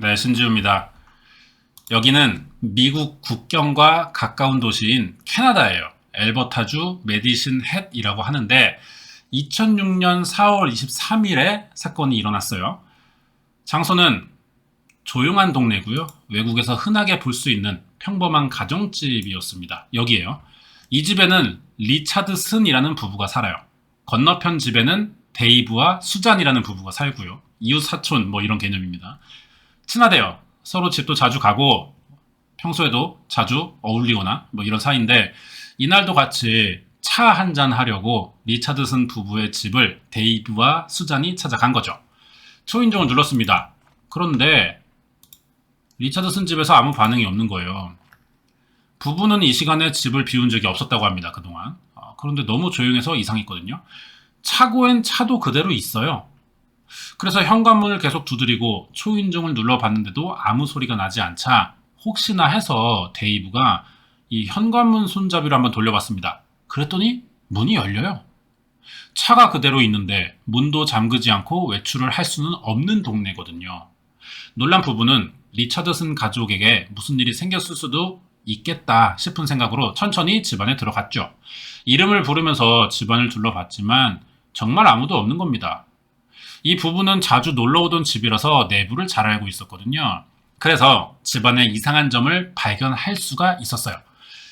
네, 신지우입니다. 여기는 미국 국경과 가까운 도시인 캐나다예요. 엘버타주 메디슨 헷이라고 하는데 2006년 4월 23일에 사건이 일어났어요. 장소는 조용한 동네고요. 외국에서 흔하게 볼 수 있는 평범한 가정집이었습니다. 여기에요. 이 집에는 리차드슨이라는 부부가 살아요. 건너편 집에는 데이브와 수잔이라는 부부가 살고요. 이웃 사촌 뭐 이런 개념입니다. 친하대요. 서로 집도 자주 가고 평소에도 자주 어울리거나 뭐 이런 사이인데 이날도 같이 차 한잔 하려고 리차드슨 부부의 집을 데이브와 수잔이 찾아간 거죠. 초인종을 눌렀습니다. 그런데 리차드슨 집에서 아무 반응이 없는 거예요. 부부는 이 시간에 집을 비운 적이 없었다고 합니다. 그동안. 그런데 너무 조용해서 이상했거든요. 차고엔 차도 그대로 있어요. 그래서 현관문을 계속 두드리고 초인종을 눌러봤는데도 아무 소리가 나지 않자 혹시나 해서 데이브가 이 현관문 손잡이를 한번 돌려봤습니다. 그랬더니 문이 열려요. 차가 그대로 있는데 문도 잠그지 않고 외출을 할 수는 없는 동네거든요. 놀란 부부는 리차드슨 가족에게 무슨 일이 생겼을 수도 있겠다 싶은 생각으로 천천히 집안에 들어갔죠. 이름을 부르면서 집안을 둘러봤지만 정말 아무도 없는 겁니다. 이 부부는 자주 놀러오던 집이라서 내부를 잘 알고 있었거든요. 그래서 집안에 이상한 점을 발견할 수가 있었어요.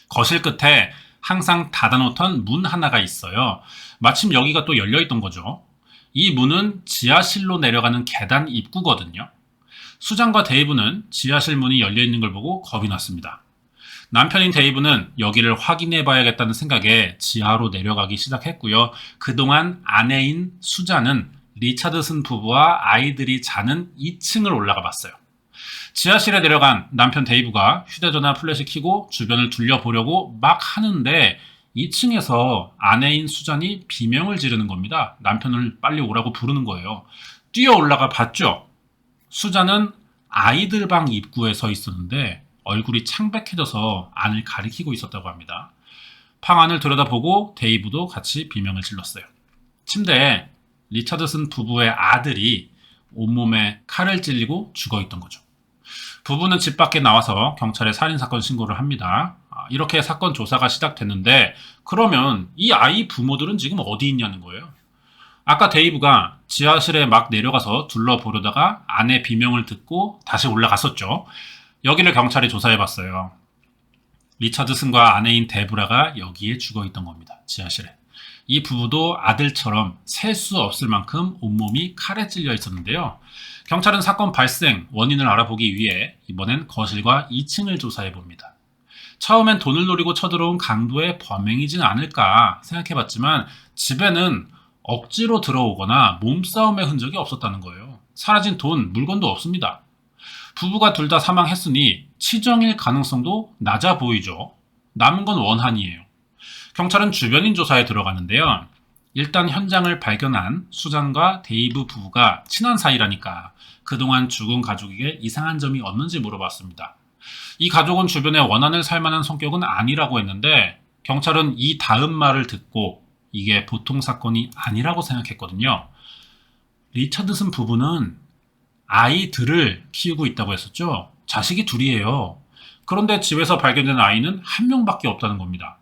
거실 끝에 항상 닫아놓던 문 하나가 있어요. 마침 여기가 또 열려있던 거죠. 이 문은 지하실로 내려가는 계단 입구거든요. 수잔과 데이브는 지하실 문이 열려있는 걸 보고 겁이 났습니다. 남편인 데이브는 여기를 확인해 봐야겠다는 생각에 지하로 내려가기 시작했고요. 그동안 아내인 수잔은 리차드슨 부부와 아이들이 자는 2층을 올라가 봤어요. 지하실에 내려간 남편 데이브가 휴대전화 플래시 켜고 주변을 둘러보려고 막 하는데 2층에서 아내인 수잔이 비명을 지르는 겁니다. 남편을 빨리 오라고 부르는 거예요. 뛰어 올라가 봤죠. 수잔은 아이들 방 입구에 서 있었는데 얼굴이 창백해져서 안을 가리키고 있었다고 합니다. 방 안을 들여다보고 데이브도 같이 비명을 질렀어요. 침대에 리차드슨 부부의 아들이 온몸에 칼을 찔리고 죽어있던 거죠. 부부는 집 밖에 나와서 경찰에 살인사건 신고를 합니다. 이렇게 사건 조사가 시작됐는데 그러면 이 아이 부모들은 지금 어디 있냐는 거예요. 아까 데이브가 지하실에 막 내려가서 둘러보려다가 아내 비명을 듣고 다시 올라갔었죠. 여기를 경찰이 조사해봤어요. 리차드슨과 아내인 데브라가 여기에 죽어있던 겁니다. 지하실에. 이 부부도 아들처럼 셀 수 없을 만큼 온몸이 칼에 찔려 있었는데요. 경찰은 사건 발생 원인을 알아보기 위해 이번엔 거실과 2층을 조사해봅니다. 처음엔 돈을 노리고 쳐들어온 강도의 범행이진 않을까 생각해봤지만 집에는 억지로 들어오거나 몸싸움의 흔적이 없었다는 거예요. 사라진 돈, 물건도 없습니다. 부부가 둘 다 사망했으니 치정일 가능성도 낮아 보이죠. 남은 건 원한이에요. 경찰은 주변인 조사에 들어가는데요. 일단 현장을 발견한 수잔과 데이브 부부가 친한 사이라니까 그동안 죽은 가족에게 이상한 점이 없는지 물어봤습니다. 이 가족은 주변에 원한을 살 만한 성격은 아니라고 했는데 경찰은 이 다음 말을 듣고 이게 보통 사건이 아니라고 생각했거든요. 리차드슨 부부는 아이들을 키우고 있다고 했었죠. 자식이 둘이에요. 그런데 집에서 발견된 아이는 한 명밖에 없다는 겁니다.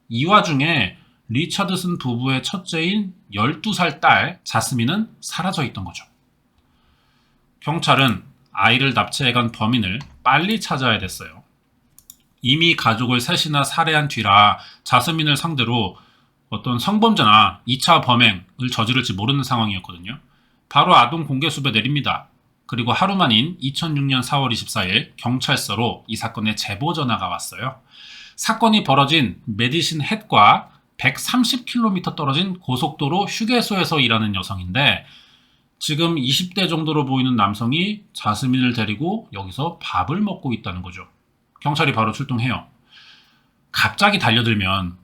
이 와중에 리차드슨 부부의 첫째인 12살 딸 자스민은 사라져 있던 거죠. 경찰은 아이를 납치해간 범인을 빨리 찾아야 됐어요. 이미 가족을 셋이나 살해한 뒤라 자스민을 상대로 어떤 성범죄나 2차 범행을 저지를지 모르는 상황이었거든요. 바로 아동 공개 수배 내립니다. 그리고 하루 만인 2006년 4월 24일 경찰서로 이 사건의 제보 전화가 왔어요. 사건이 벌어진 메디슨 헷과 130km 떨어진 고속도로 휴게소에서 일하는 여성인데 지금 20대 정도로 보이는 남성이 자스민을 데리고 여기서 밥을 먹고 있다는 거죠. 경찰이 바로 출동해요. 갑자기 달려들면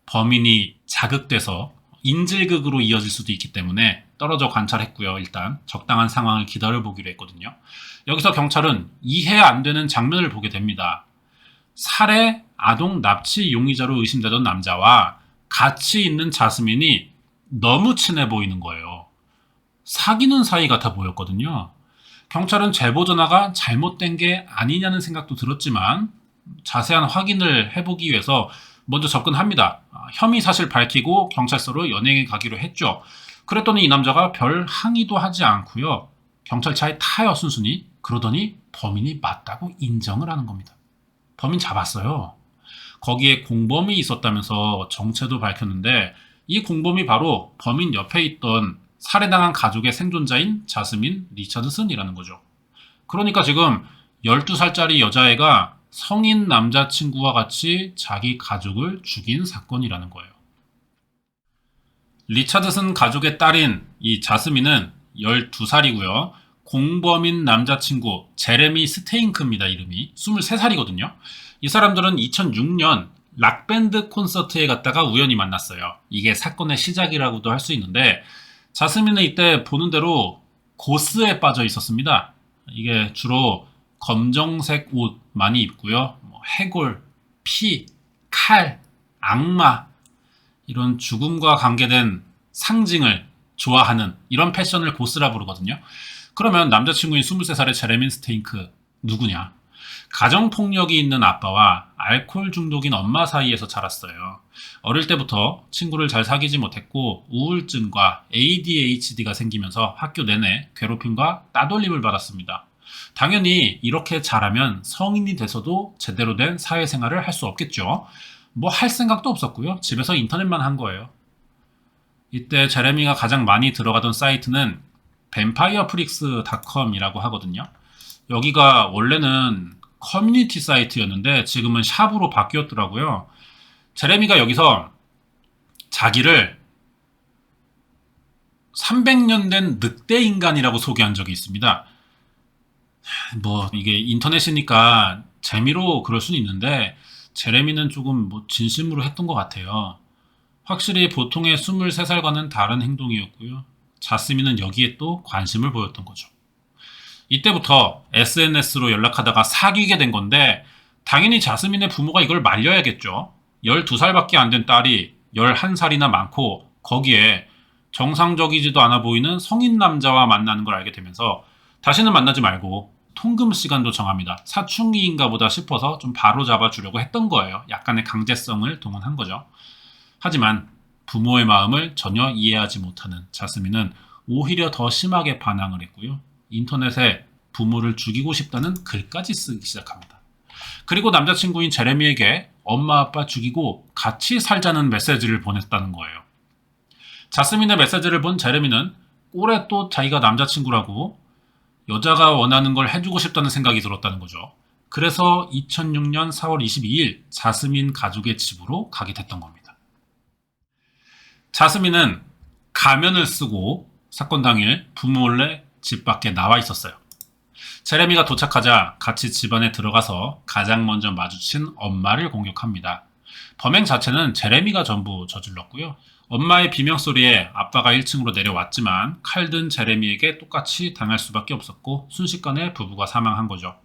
범인이 자극돼서 인질극으로 이어질 수도 있기 때문에 떨어져 관찰했고요. 일단 적당한 상황을 기다려보기로 했거든요. 여기서 경찰은 이해 안 되는 장면을 보게 됩니다. 살해, 아동 납치 용의자로 의심되던 남자와 같이 있는 자스민이 너무 친해 보이는 거예요. 사귀는 사이 같아 보였거든요. 경찰은 제보 전화가 잘못된 게 아니냐는 생각도 들었지만 자세한 확인을 해보기 위해서 먼저 접근합니다. 혐의 사실 밝히고 경찰서로 연행해 가기로 했죠. 그랬더니 이 남자가 별 항의도 하지 않고요. 경찰차에 타요, 순순히. 그러더니 범인이 맞다고 인정을 하는 겁니다. 범인 잡았어요. 거기에 공범이 있었다면서 정체도 밝혔는데 이 공범이 바로 범인 옆에 있던 살해당한 가족의 생존자인 자스민 리처드슨이라는 거죠. 그러니까 지금 12살짜리 여자애가 성인 남자친구와 같이 자기 가족을 죽인 사건이라는 거예요. 리처드슨 가족의 딸인 이 자스민은 12살이고요. 공범인 남자친구 제레미 스테잉크입니다. 이름이 23살이거든요. 이 사람들은 2006년 락밴드 콘서트에 갔다가 우연히 만났어요. 이게 사건의 시작이라고도 할 수 있는데 자스민은 이때 보는 대로 고스에 빠져 있었습니다. 이게 주로 검정색 옷 많이 입고요. 해골, 피, 칼, 악마 이런 죽음과 관계된 상징을 좋아하는 이런 패션을 고스라 부르거든요. 그러면 남자친구인 23살의 제레민 스테잉크 누구냐? 가정폭력이 있는 아빠와 알코올 중독인 엄마 사이에서 자랐어요. 어릴 때부터 친구를 잘 사귀지 못했고 우울증과 ADHD가 생기면서 학교 내내 괴롭힘과 따돌림을 받았습니다. 당연히 이렇게 자라면 성인이 돼서도 제대로 된 사회생활을 할 수 없겠죠. 뭐 할 생각도 없었고요. 집에서 인터넷만 한 거예요. 이때 제레미가 가장 많이 들어가던 사이트는 vampirefreaks.com이라고 하거든요. 여기가 원래는 커뮤니티 사이트였는데 지금은 샵으로 바뀌었더라고요. 제레미가 여기서 자기를 300년 된 늑대 인간이라고 소개한 적이 있습니다. 뭐 이게 인터넷이니까 재미로 그럴 수는 있는데 제레미는 조금 진심으로 했던 것 같아요. 확실히 보통의 23살과는 다른 행동이었고요. 자스민은 여기에 또 관심을 보였던 거죠. 이때부터 SNS로 연락하다가 사귀게 된 건데 당연히 자스민의 부모가 이걸 말려야겠죠. 12살밖에 안 된 딸이 11살이나 많고 거기에 정상적이지도 않아 보이는 성인 남자와 만나는 걸 알게 되면서 다시는 만나지 말고 통금 시간도 정합니다. 사춘기인가 보다 싶어서 좀 바로 잡아주려고 했던 거예요. 약간의 강제성을 동원한 거죠. 하지만 부모의 마음을 전혀 이해하지 못하는 자스민은 오히려 더 심하게 반항을 했고요. 인터넷에 부모를 죽이고 싶다는 글까지 쓰기 시작합니다. 그리고 남자친구인 제레미에게 엄마 아빠 죽이고 같이 살자는 메시지를 보냈다는 거예요. 자스민의 메시지를 본 제레미는 올해 또 자기가 남자친구라고 여자가 원하는 걸 해주고 싶다는 생각이 들었다는 거죠. 그래서 2006년 4월 22일 자스민 가족의 집으로 가게 됐던 겁니다. 자스민은 가면을 쓰고 사건 당일 부모 몰래 집 밖에 나와 있었어요. 제레미가 도착하자 같이 집안에 들어가서 가장 먼저 마주친 엄마를 공격합니다. 범행 자체는 제레미가 전부 저질렀고요. 엄마의 비명소리에 아빠가 1층으로 내려왔지만 칼든 제레미에게 똑같이 당할 수밖에 없었고 순식간에 부부가 사망한 거죠.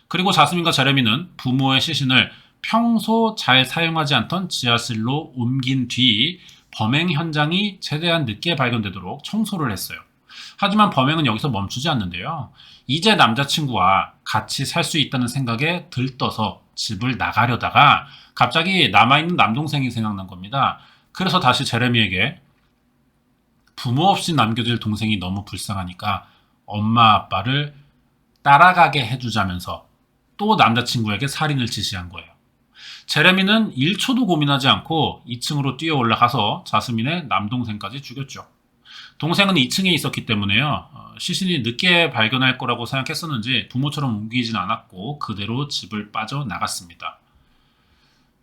그리고 자스민과 제레미는 부모의 시신을 평소 잘 사용하지 않던 지하실로 옮긴 뒤 범행 현장이 최대한 늦게 발견되도록 청소를 했어요. 하지만 범행은 여기서 멈추지 않는데요. 이제 남자친구와 같이 살 수 있다는 생각에 들떠서 집을 나가려다가 갑자기 남아있는 남동생이 생각난 겁니다. 그래서 다시 제레미에게 부모 없이 남겨질 동생이 너무 불쌍하니까 엄마 아빠를 따라가게 해주자면서 또 남자친구에게 살인을 지시한 거예요. 제레미는 1초도 고민하지 않고 2층으로 뛰어 올라가서 자스민의 남동생까지 죽였죠. 동생은 2층에 있었기 때문에요. 시신이 늦게 발견할 거라고 생각했었는지 부모처럼 옮기진 않았고 그대로 집을 빠져나갔습니다.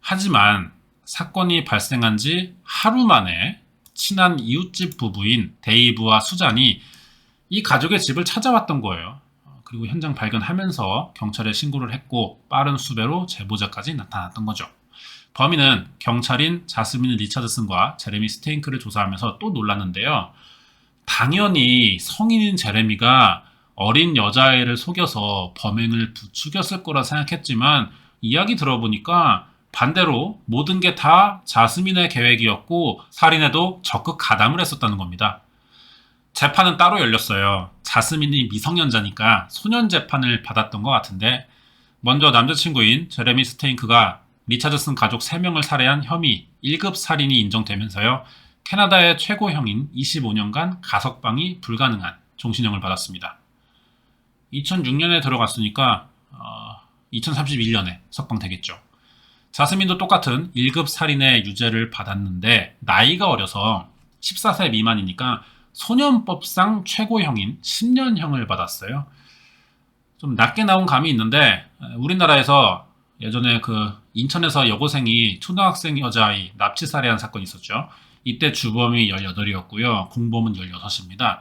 하지만 사건이 발생한 지 하루 만에 친한 이웃집 부부인 데이브와 수잔이 이 가족의 집을 찾아왔던 거예요. 그리고 현장 발견하면서 경찰에 신고를 했고 빠른 수배로 제보자까지 나타났던 거죠. 범인은 경찰인 자스민 리처드슨과 제레미 스테잉크를 조사하면서 또 놀랐는데요. 당연히 성인인 제레미가 어린 여자애를 속여서 범행을 부추겼을 거라 생각했지만 이야기 들어보니까 반대로 모든 게 다 자스민의 계획이었고 살인에도 적극 가담을 했었다는 겁니다. 재판은 따로 열렸어요. 자스민이 미성년자니까 소년 재판을 받았던 것 같은데 먼저 남자친구인 제레미 스테인크가 리차드슨 가족 3명을 살해한 혐의 1급 살인이 인정되면서요. 캐나다의 최고형인 25년간 가석방이 불가능한 종신형을 받았습니다. 2006년에 들어갔으니까 2031년에 석방되겠죠. 자스민도 똑같은 1급 살인의 유죄를 받았는데 나이가 어려서 14세 미만이니까 소년법상 최고형인 10년형을 받았어요. 좀 낮게 나온 감이 있는데 우리나라에서 예전에 그 인천에서 여고생이 초등학생 여자아이 납치 살해한 사건이 있었죠. 이때 주범이 18이었고요. 공범은 16입니다.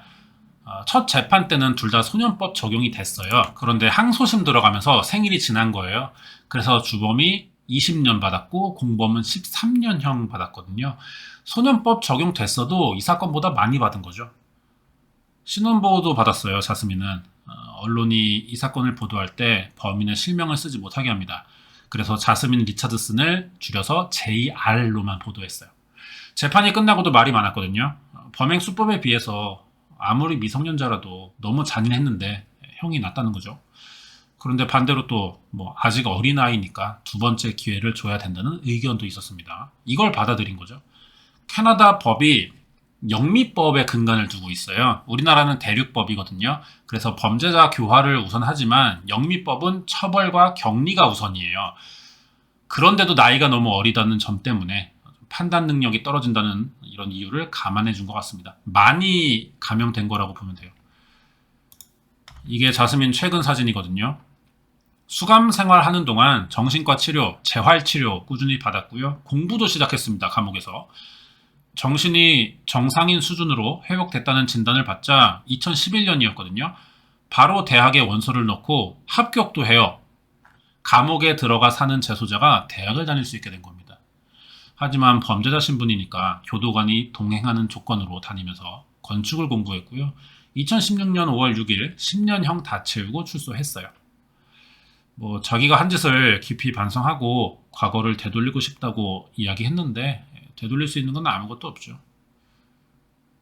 첫 재판 때는 둘 다 소년법 적용이 됐어요. 그런데 항소심 들어가면서 생일이 지난 거예요. 그래서 주범이 20년 받았고 공범은 13년형 받았거든요. 소년법 적용됐어도 이 사건보다 많이 받은 거죠. 신원보호도 받았어요. 자스민은. 언론이 이 사건을 보도할 때 범인의 실명을 쓰지 못하게 합니다. 그래서 자스민 리차드슨을 줄여서 JR로만 보도했어요. 재판이 끝나고도 말이 많았거든요. 범행 수법에 비해서 아무리 미성년자라도 너무 잔인했는데 형이 낮다는 거죠. 그런데 반대로 또 아직 어린아이니까 두 번째 기회를 줘야 된다는 의견도 있었습니다. 이걸 받아들인 거죠. 캐나다 법이 영미법에 근간을 두고 있어요. 우리나라는 대륙법이거든요. 그래서 범죄자 교화를 우선하지만 영미법은 처벌과 격리가 우선이에요. 그런데도 나이가 너무 어리다는 점 때문에 판단 능력이 떨어진다는 이런 이유를 감안해 준 것 같습니다. 많이 감형된 거라고 보면 돼요. 이게 자스민 최근 사진이거든요. 수감 생활하는 동안 정신과 치료, 재활치료 꾸준히 받았고요. 공부도 시작했습니다. 감옥에서. 정신이 정상인 수준으로 회복됐다는 진단을 받자 2011년이었거든요. 바로 대학에 원서를 넣고 합격도 해요. 감옥에 들어가 사는 재소자가 대학을 다닐 수 있게 된 겁니다. 하지만 범죄자 신분이니까 교도관이 동행하는 조건으로 다니면서 건축을 공부했고요. 2016년 5월 6일 10년형 다 채우고 출소했어요. 자기가 한 짓을 깊이 반성하고 과거를 되돌리고 싶다고 이야기했는데 되돌릴 수 있는 건 아무것도 없죠.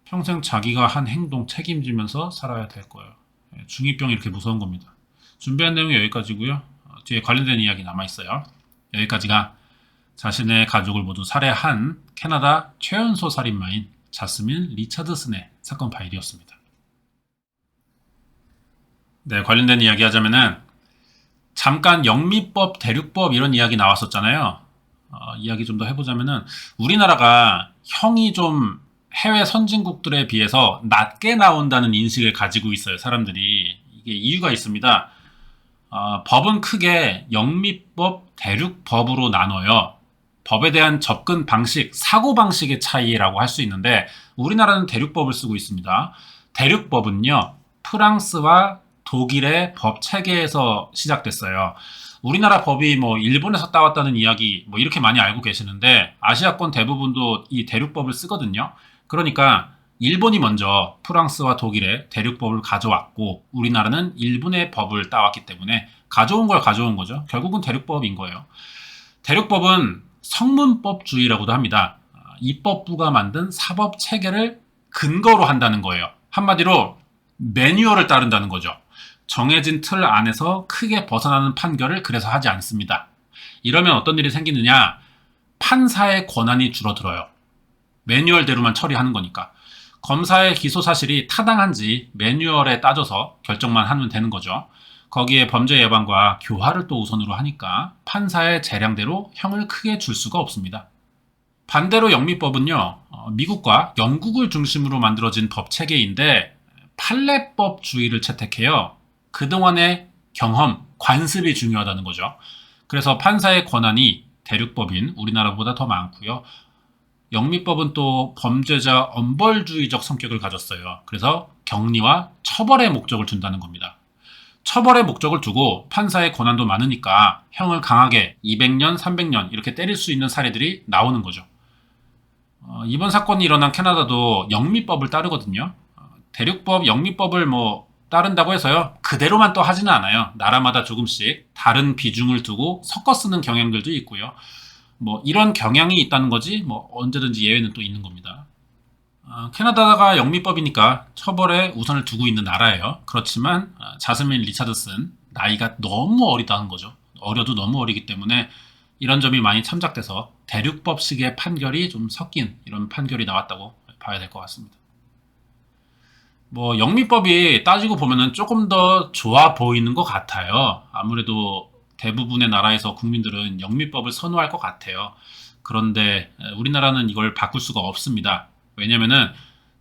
평생 자기가 한 행동 책임지면서 살아야 될 거예요. 중2병이 이렇게 무서운 겁니다. 준비한 내용이 여기까지고요. 뒤에 관련된 이야기 남아있어요. 여기까지가 자신의 가족을 모두 살해한 캐나다 최연소 살인마인 자스민 리차드슨의 사건 파일이었습니다. 네, 관련된 이야기 하자면은 잠깐 영미법, 대륙법 이런 이야기 나왔었잖아요. 이야기 좀 더 해보자면은 우리나라가 형이 좀 해외 선진국들에 비해서 낮게 나온다는 인식을 가지고 있어요. 사람들이. 이게 이유가 있습니다. 법은 크게 영미법, 대륙법으로 나눠요. 법에 대한 접근 방식, 사고 방식의 차이라고 할 수 있는데 우리나라는 대륙법을 쓰고 있습니다. 대륙법은요. 프랑스와 독일의 법 체계에서 시작됐어요. 우리나라 법이 일본에서 따왔다는 이야기 이렇게 많이 알고 계시는데 아시아권 대부분도 이 대륙법을 쓰거든요. 그러니까 일본이 먼저 프랑스와 독일의 대륙법을 가져왔고 우리나라는 일본의 법을 따왔기 때문에 가져온 걸 가져온 거죠. 결국은 대륙법인 거예요. 대륙법은 성문법주의라고도 합니다. 입법부가 만든 사법 체계를 근거로 한다는 거예요. 한마디로 매뉴얼을 따른다는 거죠. 정해진 틀 안에서 크게 벗어나는 판결을 그래서 하지 않습니다. 이러면 어떤 일이 생기느냐? 판사의 권한이 줄어들어요. 매뉴얼대로만 처리하는 거니까. 검사의 기소 사실이 타당한지 매뉴얼에 따져서 결정만 하면 되는 거죠. 거기에 범죄 예방과 교화를 또 우선으로 하니까 판사의 재량대로 형을 크게 줄 수가 없습니다. 반대로 영미법은요, 미국과 영국을 중심으로 만들어진 법 체계인데 판례법주의를 채택해요. 그동안의 경험, 관습이 중요하다는 거죠. 그래서 판사의 권한이 대륙법인 우리나라보다 더 많고요. 영미법은 또 범죄자 엄벌주의적 성격을 가졌어요. 그래서 격리와 처벌의 목적을 둔다는 겁니다. 처벌의 목적을 두고 판사의 권한도 많으니까 형을 강하게 200년, 300년 이렇게 때릴 수 있는 사례들이 나오는 거죠. 이번 사건이 일어난 캐나다도 영미법을 따르거든요. 대륙법, 영미법을 따른다고 해서요. 그대로만 또 하지는 않아요. 나라마다 조금씩 다른 비중을 두고 섞어 쓰는 경향들도 있고요. 이런 경향이 있다는 거지 언제든지 예외는 또 있는 겁니다. 캐나다가 영미법이니까 처벌에 우선을 두고 있는 나라예요. 그렇지만 자스민 리차드슨 나이가 너무 어리다는 거죠. 어려도 너무 어리기 때문에 이런 점이 많이 참작돼서 대륙법식의 판결이 좀 섞인 이런 판결이 나왔다고 봐야 될 것 같습니다. 뭐 영미법이 따지고 보면은 조금 더 좋아 보이는 것 같아요. 아무래도 대부분의 나라에서 국민들은 영미법을 선호할 것 같아요. 그런데 우리나라는 이걸 바꿀 수가 없습니다. 왜냐면은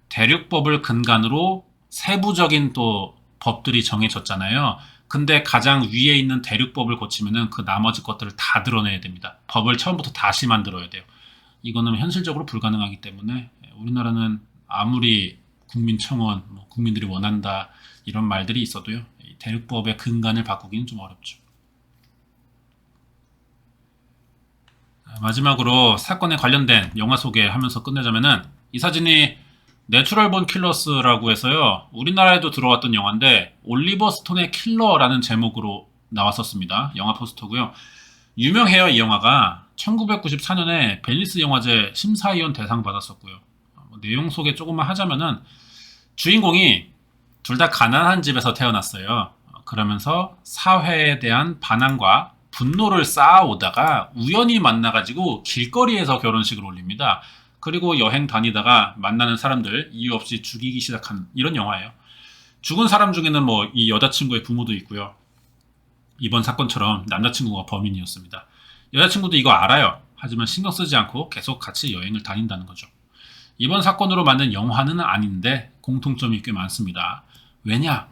대륙법을 근간으로 세부적인 또 법들이 정해졌잖아요. 근데 가장 위에 있는 대륙법을 고치면은 그 나머지 것들을 다 드러내야 됩니다. 법을 처음부터 다시 만들어야 돼요. 이거는 현실적으로 불가능하기 때문에 우리나라는 아무리 국민청원, 국민들이 원한다 이런 말들이 있어도요. 대륙법의 근간을 바꾸기는 좀 어렵죠. 마지막으로 사건에 관련된 영화 소개하면서 끝내자면은 이 사진이 내추럴 본 킬러스라고 해서요. 우리나라에도 들어왔던 영화인데 올리버 스톤의 킬러라는 제목으로 나왔었습니다. 영화 포스터고요. 유명해요. 이 영화가 1994년에 벨리스 영화제 심사위원 대상 받았었고요. 내용 소개 조금만 하자면은 주인공이 둘 다 가난한 집에서 태어났어요. 그러면서 사회에 대한 반항과 분노를 쌓아오다가 우연히 만나가지고 길거리에서 결혼식을 올립니다. 그리고 여행 다니다가 만나는 사람들 이유 없이 죽이기 시작한 이런 영화예요. 죽은 사람 중에는 뭐 이 여자친구의 부모도 있고요. 이번 사건처럼 남자친구가 범인이었습니다. 여자친구도 이거 알아요. 하지만 신경 쓰지 않고 계속 같이 여행을 다닌다는 거죠. 이번 사건으로 만든 영화는 아닌데 공통점이 꽤 많습니다. 왜냐?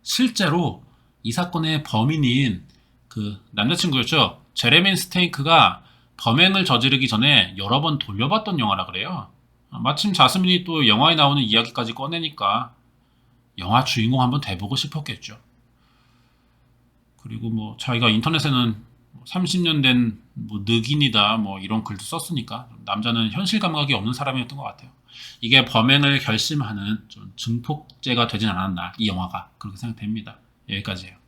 실제로 이 사건의 범인인 그 남자친구였죠. 제레민 스테이크가 범행을 저지르기 전에 여러 번 돌려봤던 영화라 그래요. 마침 자스민이 또 영화에 나오는 이야기까지 꺼내니까 영화 주인공 한번 돼보고 싶었겠죠. 그리고 뭐 자기가 인터넷에는 30년 된 뭐 늑인이다 뭐 이런 글도 썼으니까 남자는 현실 감각이 없는 사람이었던 것 같아요. 이게 범행을 결심하는 좀 증폭제가 되진 않았나 이 영화가 그렇게 생각됩니다. 여기까지예요.